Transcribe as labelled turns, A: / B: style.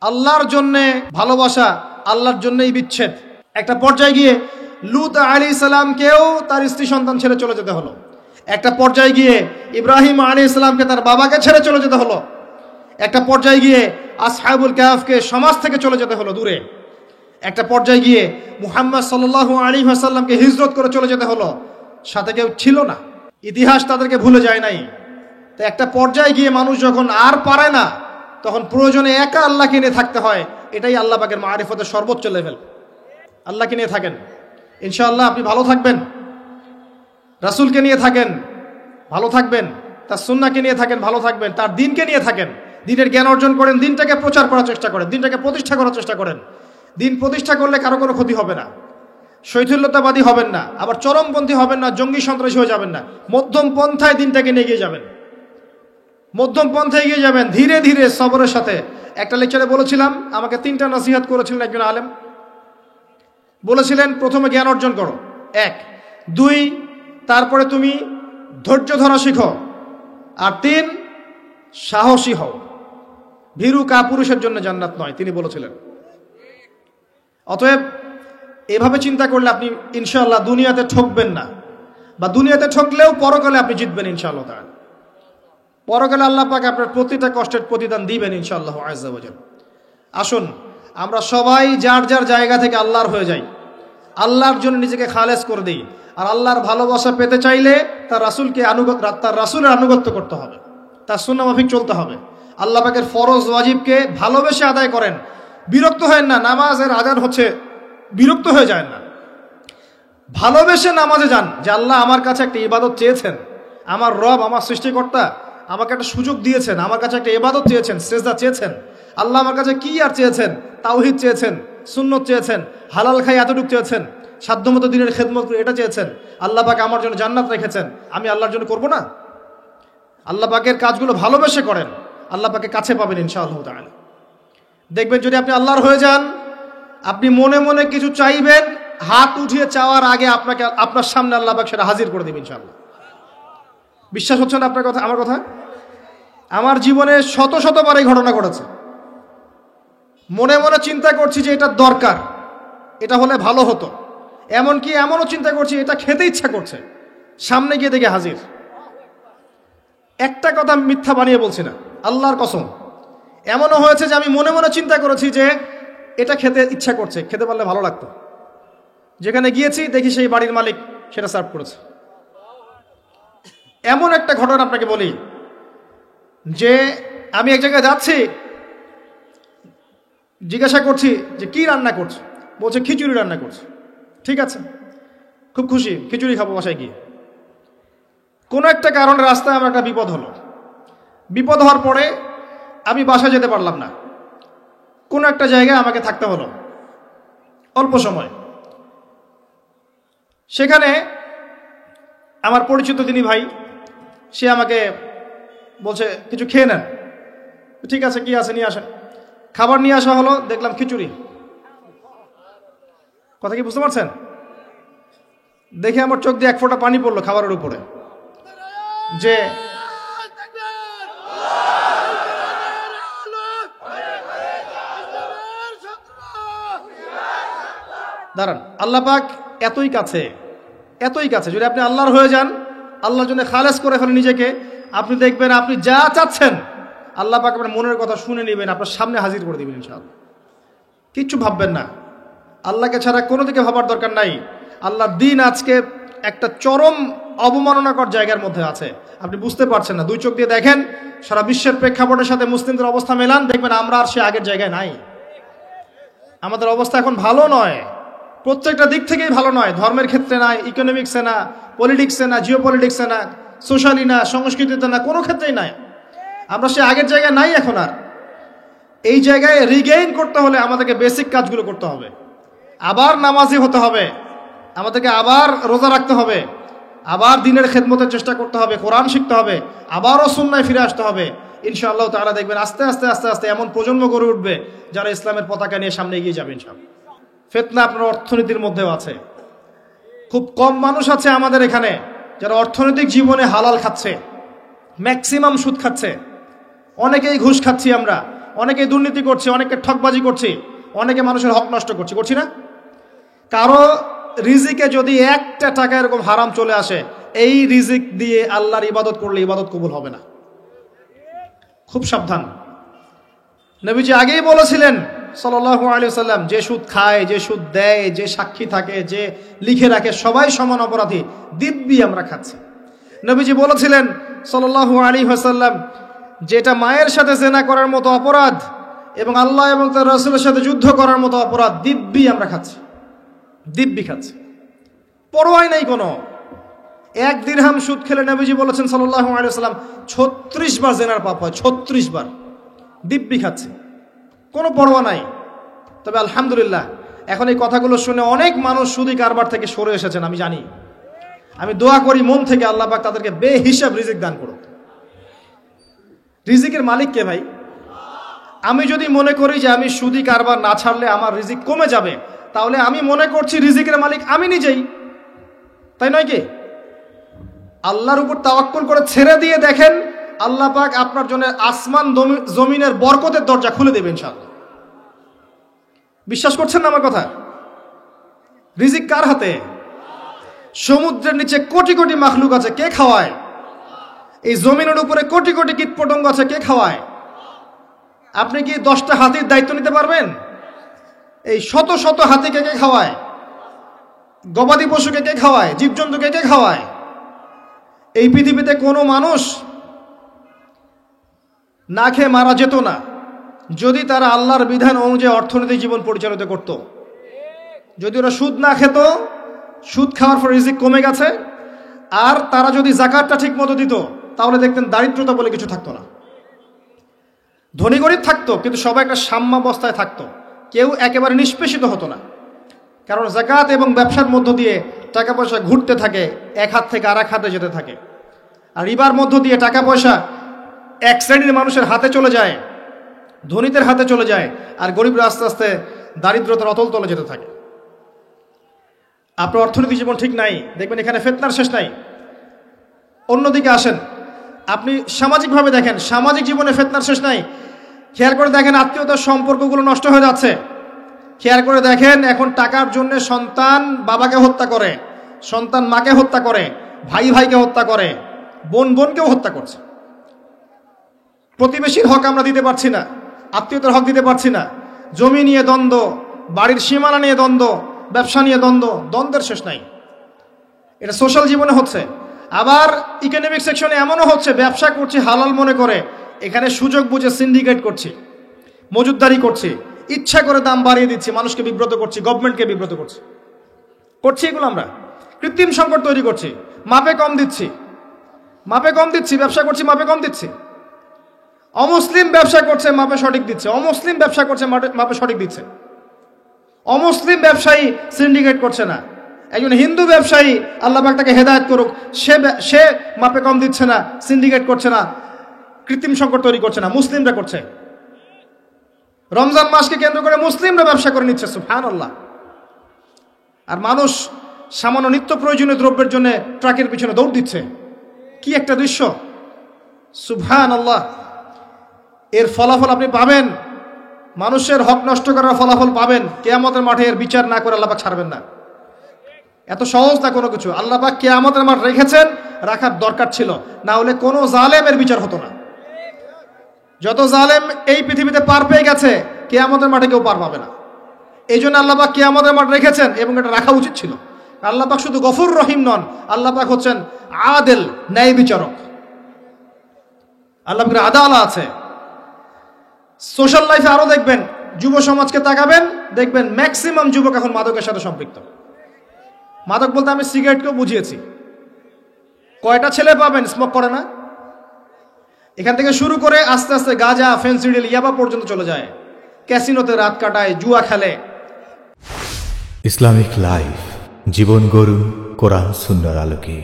A: আল্লাহর জন্যে ভালোবাসা, আল্লাহর জন্যই বিচ্ছেদ। একটা পর্যায়ে গিয়ে লূত আলাইহিস সালামকেও তার স্ত্রী সন্তান ছেড়ে চলে যেতে হলো। একটা পর্যায়ে গিয়ে ইব্রাহিম আলাইহিস সালামকে তার বাবাকে ছেড়ে চলে যেতে হলো। একটা পর্যায়ে গিয়ে আসহাবুল কাহফকে সমাজ থেকে চলে যেতে হলো দূরে। একটা পর্যায়ে গিয়ে মুহাম্মদ সাল্লাল্লাহু আলাইহি ওয়াসাল্লামকে হিজরত করে চলে যেতে হলো, সাথে কেউ ছিল না, ইতিহাস তাদেরকে ভুলে যায় নাই। তো একটা পর্যায়ে গিয়ে মানুষ যখন আর পারে না, তখন প্রয়োজনে একা আল্লাহকে নিয়ে থাকতে হয়। এটাই আল্লাহ পাকের মারিফতের সর্বোচ্চ লেভেল। আল্লাহকে নিয়ে থাকেন, ইনশাআল্লাহ আপনি ভালো থাকবেন। রাসূলকে নিয়ে থাকেন, ভালো থাকবেন। তার সুন্নাহকে নিয়ে থাকেন, ভালো থাকবেন। তার দিনকে নিয়ে থাকেন, দিনের জ্ঞান অর্জন করেন, দিনটাকে প্রচার করার চেষ্টা করেন, দিনটাকে প্রতিষ্ঠা করার চেষ্টা করেন। দিন প্রতিষ্ঠা করলে কারো কোনো ক্ষতি হবে না। শৈথিল্যতাবাদী হবেন না, আবার চরমপন্থী হবেন না, জঙ্গি সন্ত্রাসী হয়ে যাবেন না। মধ্যম পন্থায় দিনটাকে নিয়ে গিয়ে যাবেন, মধ্যম পন্থায় এগিয়ে যাবেন, ধীরে ধীরে সবরের সাথে। একটা লেকচারে বলেছিলাম, আমাকে 3টা নসিহত করেছিলেন একজন আলেম। বলেছিলেন, প্রথমে জ্ঞান অর্জন করো, 1, 2, তারপরে তুমি ধৈর্য ধরা শিখো, আর 3, সাহসী হও। ভীরু কাপুরুষের জন্য জান্নাত নয়, তিনি বলেছিলেন। অতএব এভাবে চিন্তা করলে আপনি ইনশাআল্লাহ দুনিয়াতে ঠকবেন না, বা দুনিয়াতে ঠকলেও পরকালে আপনি জিতবেন ইনশাআল্লাহ তাআলা। পরকালে আল্লাহ পাক আপনার প্রতিটা কষ্টের প্রতিদান দিবেন ইনশাআল্লাহ আযজা ওয়া জাল্লা। আসুন আমরা সবাই যার যার জায়গা থেকে আল্লাহর হয়ে যাই, আল্লাহর জন্য নিজেকে খালেস করে দিই। আর আল্লাহর ভালোবাসা পেতে চাইলে তার রাসূলের আনুগত্য করতে হবে, তার সুন্নাহ মাফিক চলতে হবে। আল্লাহ পাকের ফরজ ওয়াজিবকে ভালোবেসে আদায় করেন, বিরক্ত হয়েন না। নামাজের আযান হচ্ছে, বিরক্ত হয়ে যায় না, ভালোবেসে নামাজে যান। যে আল্লাহ আমার কাছে একটা ইবাদত চেয়েছেন, আমার রব, আমার সৃষ্টিকর্তা আমাকে একটা সুযোগ দিয়েছেন, আমার কাছে একটা ইবাদত চেয়েছেন, সিজদা চেয়েছেন। আল্লাহ আমার কাছে কি আর চেয়েছেন? তাওহীদ চেয়েছেন, সুন্নত চেয়েছেন, হালাল খাই এতটুকু চেয়েছেন, সাধ্যমতো দিনের খেদমত এটা চেয়েছেন। আল্লাহ পাক আমার জন্য জান্নাত রেখেছেন, আমি আল্লাহর জন্য করব না? আল্লাহ পাকের কাজগুলো ভালোবেসে করেন, আল্লাহ পাকে কাছে পাবেন ইনশাআল্লাহ তাআলা। দেখবেন যদি আপনি আল্লাহর হয়ে যান, আপনি মনে মনে কিছু চাইবেন, হাত উঠিয়ে চাওয়ার আগে আপনার সামনে আল্লাহ পাক সেটা হাজির করে দেবেন ইনশাআল্লাহ। বিশ্বাস হচ্ছে না আপনার কথা, আমার কথা? আমার জীবনে শত শতবার এই ঘটনা ঘটেছে। মনে মনে চিন্তা করছি যে এটা দরকার, এটা হলে ভালো হতো, এমনকি এমনও চিন্তা করছি এটা খেতে ইচ্ছা করছে, সামনে গিয়ে দেখে হাজির। একটা কথা মিথ্যা বানিয়ে বলছি না, আল্লাহর কসম। এমনও হয়েছে যে আমি মনে মনে চিন্তা করেছি যে এটা খেতে ইচ্ছা করছে, খেতে পারলে ভালো লাগতো। যেখানে গিয়েছি দেখি সেই বাড়ির মালিক সেটা সার্ভ করেছে। এমন একটা ঘটনা আপনাকে বলি যে আমি এক জায়গায় যাচ্ছি, জিজ্ঞাসা করছি যে কি রান্না করছে, বলছে খিচুড়ি রান্না করছে। ঠিক আছে, খুব খুশি, খিচুড়ি খাবো বাসায় গিয়ে। কোনো একটা কারণে রাস্তায় আমার একটা বিপদ হলো। বিপদ হওয়ার পরে আমি বাসায় যেতে পারলাম না, কোনো একটা জায়গায় আমাকে থাকতে হলো অল্প সময়। সেখানে আমার পরিচিত যিনি ভাই, সে আমাকে বলছে কিছু খেয়ে নেন। ঠিক আছে, কি আছে নিয়ে আসেন। খাবার নিয়ে আসা হলো, দেখলাম খিচুড়ি। কথা কি বুঝতে পারছেন? দেখে আমার চোখ দিয়ে এক ফোঁটা পানি পড়লো খাবারের উপরে। যে দাঁড়ান, আল্লাহ পাক এতই কাছে, এতই কাছে। যদি আপনি আল্লাহর হয়ে যান, আল্লাহর জন্য খালেস করে ফেলেন নিজেকে, আপনি দেখবেন আপনি যা চাচ্ছেন আল্লাহ পাক আপনার মনের কথা শুনে নেবেন, আপনার সামনে হাজির করে দেবেন ইনশাআল্লাহ। কিচ্ছু ভাববেন না, আল্লাহকে ছাড়া কোনো দিকে ভাবার দরকার নাই। আল্লাহর দিন আজকে একটা চরম অবমাননাকর জায়গার মধ্যে আছে, আপনি বুঝতে পারছেন না। 2 চোখ দিয়ে দেখেন, সারা বিশ্বের প্রেক্ষাপটের সাথে মুসলিমদের অবস্থা মেলান, দেখবেন আমরা আর সে আগের জায়গায় নাই। আমাদের অবস্থা এখন ভালো নয়, প্রত্যেকটা দিক থেকেই ভালো নয়। ধর্মের ক্ষেত্রে না, ইকোনমিক্সে না, পলিটিক্সে না, জিও পলিটিক্সে না, সোশ্যালি না, সংস্কৃতিতে না, কোনো ক্ষেত্রেই নাই। আমরা সে আগের জায়গায় নাই এখন আর। এই জায়গায় রিগেইন করতে হলে আমাদেরকে বেসিক কাজগুলো করতে হবে। আবার নামাজি হতে হবে, আমাদেরকে আবার রোজা রাখতে হবে, আবার দিনের খেদমতের চেষ্টা করতে হবে, কোরআন শিখতে হবে, আবারও সুন্নায় ফিরে আসতে হবে। ইনশাআল্লাহ তাআলা দেখবেন আস্তে আস্তে আস্তে আস্তে এমন প্রজন্ম গড়ে উঠবে যারা ইসলামের পতাকা নিয়ে সামনে এগিয়ে যাবে ইনশাআল্লাহ। ফিতনা আপনার অর্থনীতির মধ্যেও আছে। খুব কম মানুষ আছে আমাদের এখানে যারা অর্থনৈতিক জীবনে হালাল খাচ্ছে, ম্যাক্সিমাম সুদ খাচ্ছে, অনেকেই ঘুষ খাচ্ছি আমরা, অনেকে দুর্নীতি করছে, অনেকে ঠকবাজি করছে, অনেকে মানুষের হক নষ্ট করছে, করছি না? কারো রিজিকে যদি একটা টাকা এরকম হারাম চলে আসে, এই রিজিক দিয়ে আল্লাহর ইবাদত করলে ইবাদত কবুল হবে না। খুব সাবধান। নবীজি আগেই বলেছিলেন সাল্লাল্লাহু আলাইহি ওয়াসাল্লাম, যে সুদ খায়, যে সুদ দেয়, যে সাক্ষী থাকে, যে লিখে রাখে, সবাই সমান অপরাধী, দিব্যি আমরা খাচ্ছি। নবীজি বলেছিলেন সাল্লাল্লাহু আলাইহি ওয়াসাল্লাম, যেটা মায়ের সাথে জেনা করার মতো অপরাধ এবং আল্লাহ এবং তার রাসূলের সাথে যুদ্ধ করার মতো অপরাধ, দিব্যি আমরা খাচ্ছি, দিব্যি খাচ্ছি, পরোয়াই নাই কোনো। এক দিরহাম সুদ খেলে নবীজি বলেছেন সাল্লাল্লাহু আলাইহি ওয়াসাল্লাম 36 বার জেনার পাপ হয়, 36 বার। দিব্যি খাচ্ছে, কোনো পরোয়া নাই। তবে আলহামদুলিল্লাহ এখন এই কথাগুলো শুনে অনেক মানুষ সুদি কারবার থেকে সরে এসেছেন, আমি জানি। আমি দোয়া করি মন থেকে, আল্লাহ পাক তাদেরকে বেহিসাব রিজিক দান করুক। রিজিকের মালিক কে ভাই? আমি যদি মনে করি যে আমি সুদি কারবার না ছাড়লে আমার রিজিক কমে যাবে, তাহলে আমি মনে করছি রিজিকের মালিক আমি নিজেই, তাই নয় কি? আল্লাহর উপর তাওয়াক্কুল করে ছেড়ে দিয়ে দেখেন, আল্লাহ পাক আপনার জন্য আসমান জমিনের বরকতের দরজা খুলে দেবেন ইনশাআল্লাহ। বিশ্বাস করছেন না আমার কথা? রিজিক কার হাতে? সমুদ্রের নিচে কোটি কোটি মাখলুক আছে, কে খাওয়ায়? এই জমিনের উপরে কোটি কোটি কীটপতঙ্গ আছে, কে খাওয়ায়? আপনি কি 10টা হাতির দায়িত্ব নিতে পারবেন? এই শত শত হাতিকে কে খাওয়ায়? গবাদি পশুকে কে খাওয়ায়? জীবজন্তুকে কে খাওয়ায়? এই পৃথিবীতে কোনো মানুষ না খেয়ে মারা যেত না যদি তারা আল্লাহর বিধান অনুযায়ী অর্থনৈতিক জীবন পরিচালিত করত। যদি ওরা সুদ না খেত, সুদ খাওয়ার পর রিজিক কমে গেছে, আর তারা যদি যাকাতটা ঠিক মতো দিত, তাহলে দেখতেন দারিদ্রতা বলে কিছু থাকতো না। ধনী গরিব থাকতো, কিন্তু সবাই একটা সাম্যাবস্থায় থাকতো, কেউ একেবারে নিষ্পেষিত হতো না। কারণ যাকাত এবং ব্যবসার মধ্য দিয়ে টাকা পয়সা ঘুরতে থাকে, এক হাত থেকে আর এক হাতে যেতে থাকে। আর রিবার মধ্য দিয়ে টাকা পয়সা এক শ্রেণীর মানুষের হাতে চলে যায়, ধনীদের হাতে চলে যায়, আর গরিবরা আস্তে আস্তে দারিদ্রতার অতল তলে যেতে থাকে। আপনার অর্থনৈতিক জীবন ঠিক নাই, দেখবেন এখানে ফিতনার শেষ নাই। অন্যদিকে আসেন, আপনি সামাজিকভাবে দেখেন, সামাজিক জীবনে ফিতনার শেষ নাই। খেয়াল করে দেখেন, আত্মীয়তার সম্পর্কগুলো নষ্ট হয়ে যাচ্ছে। খেয়াল করে দেখেন, এখন টাকার জন্য সন্তান বাবাকে হত্যা করে, সন্তান মাকে হত্যা করে, ভাই ভাইকে হত্যা করে, বোন বোনকেও হত্যা করছে। প্রতিবেশীর হক আমরা দিতে পারছি না, আত্মীয়তার হক দিতে পারছি না। জমি নিয়ে দ্বন্দ্ব, বাড়ির সীমানা নিয়ে দ্বন্দ্ব, ব্যবসা নিয়ে দ্বন্দ্ব, দ্বন্দ্বের শেষ নাই। এটা সোশ্যাল জীবনে হচ্ছে। আবার ইকোনমিক সেকশনে এমনও হচ্ছে, ব্যবসা করছি হালাল মনে করে, এখানে সুযোগ বুঝে সিন্ডিকেট করছি, মজুদদারি করছি, ইচ্ছা করে দাম বাড়িয়ে দিচ্ছি, মানুষকে বিব্রত করছি, গভর্নমেন্টকে বিব্রত করছি। এগুলো আমরা কৃত্রিম সংকট তৈরি করছি, মাপে কম দিচ্ছি, ব্যবসা করছি মাপে কম দিচ্ছি। অমুসলিম ব্যবসা করছে, মাপে সঠিক দিচ্ছে। অমুসলিম ব্যবসা করছে, মাপে সঠিক দিচ্ছে। অমুসলিম ব্যবসায়ী সিন্ডিকেট করছে না। একজন হিন্দু ব্যবসায়ী, আল্লাহ পাক তাকে হেদায়েত করুক, সে মাপে কম দিচ্ছে না, সিন্ডিকেট করছে না, কৃত্রিম সংকট তৈরি করছে না, মুসলিমরা করছে। রমজান মাসকে কেন্দ্র করে মুসলিমরা ব্যবসা করে নিচ্ছে, সুবহানাল্লাহ। আর মানুষ সামান্য নিত্য প্রয়োজনীয় দ্রব্যের জন্য ট্রাকের পিছনে দৌড় দিচ্ছে। কি একটা দৃশ্য, সুবহানাল্লাহ। এর ফলাফল আপনি পাবেন, মানুষের হক নষ্ট করার ফলাফল পাবেন। কিয়ামতের মাঠে এর বিচার না করে আল্লাহ পাক ছাড়বেন না। এত সহজ না কোনো কিছু। আল্লাহ পাক কিয়ামতের মাঠ রেখেছেন, রাখার দরকার ছিল, না হলে কোনো জালেমের বিচার হতো না। যত জালেম এই পৃথিবীতে পার পেয়ে গেছে, কিয়ামতের মাঠে কেউ পার পাবে না। এই জন্য আল্লাহ পাক কিয়ামতের মাঠ রেখেছেন, এবং এটা রাখা উচিত ছিল। আল্লাহ পাক শুধু গফুর রহিম নন, আল্লাহ পাক হচ্ছেন আদেল, ন্যায় বিচারক। আল্লাহ পাকের আদালত আছে। সোশ্যাল লাইফে আরো দেখবেন, যুব সমাজকে তাকাবেন, দেখবেন ম্যাক্সিমাম যুবক এখন মাদকের সাথে সম্পৃক্ত। মাদক বলতে আমি সিগারেটকেও বুঝিয়েছি। কয়টা ছেলে পাবেন স্মোক করে না? এখান থেকে শুরু করে আস্তে আস্তে গাঁজা, ফেন্সিডিল, ইয়াবা পর্যন্ত চলে যায়। ক্যাসিনোতে রাত কাটায়, জুয়া খেলে।
B: ইসলামিক লাইফ, জীবন গড়ুন কোরআন সুন্নাহর আলোকে।